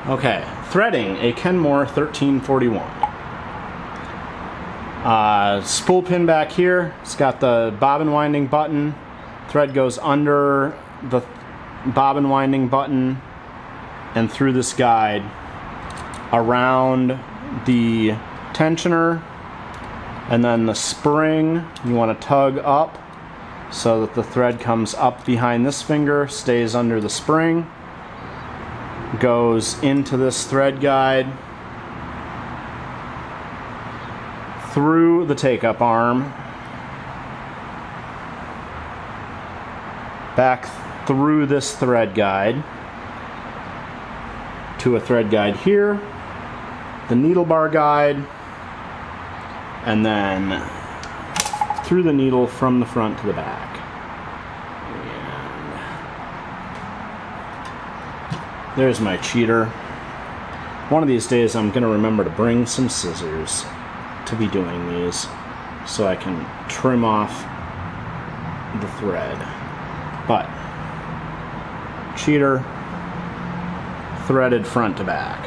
Okay, threading a Kenmore 1341. Spool pin back here. It's got the bobbin winding button. Thread goes under the bobbin winding button and through this guide around the tensioner, and then the spring you want to tug up so that the thread comes up behind this finger, stays under the spring, goes into this thread guide, through the take-up arm, back through this thread guide to a thread guide here, the needle bar guide, and then through the needle from the front to the back. And there's my cheater. One of these days I'm going to remember to bring some scissors to be doing these so I can trim off the thread. But cheater, threaded front to back.